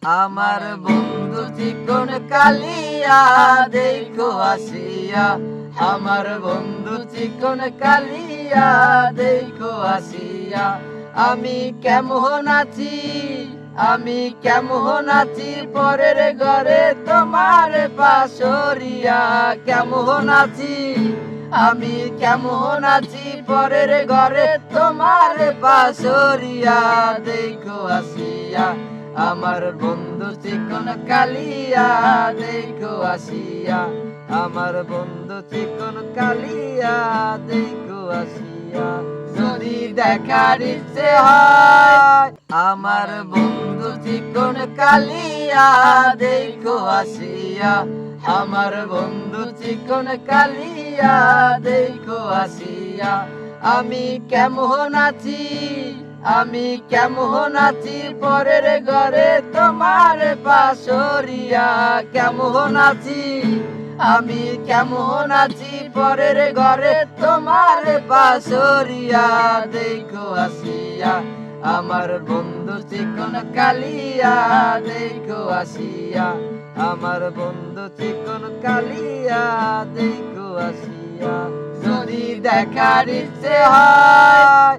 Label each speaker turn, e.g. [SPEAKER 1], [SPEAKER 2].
[SPEAKER 1] আমার বন্ধু চিকন কালিয়া দেখো আসিয়া, আমার বন্ধু চিকন কালিয়া দেখো আসিয়া। আমি কেমন আছি, আমি কেমন আছি পরের ঘরে তোমার পাশরিয়া। কেমন আছি, আমি কেমন আছি পরের ঘরে তোমার পাশরিয়া দেখো আসিয়া। আমার বন্ধু চিকন কালিয়া দেখো আসিয়া, আমার বন্ধু চিকন কালিয়া দেখো আসিয়া। যদি দেখার ইচ্ছে হয় আমার বন্ধু চিকন কালিয়া দেখো আসিয়া, আমার বন্ধু চিকন কালিয়া দেখো আসিয়া। আমি কেমন আছি, আমি কেমন আছি পরের ঘরে তোমার পাশরিয়া। কেমন আছি, আমি কেমন আছি পরের ঘরে তোমার পাশরিয়া দেখো আসিয়া। আমার বন্ধু চিকন কালিয়া দেখো আসিয়া, আমার বন্ধু চিকন কালিয়া দেখো আসিয়া। যদি দেখার ইচ্ছে হয়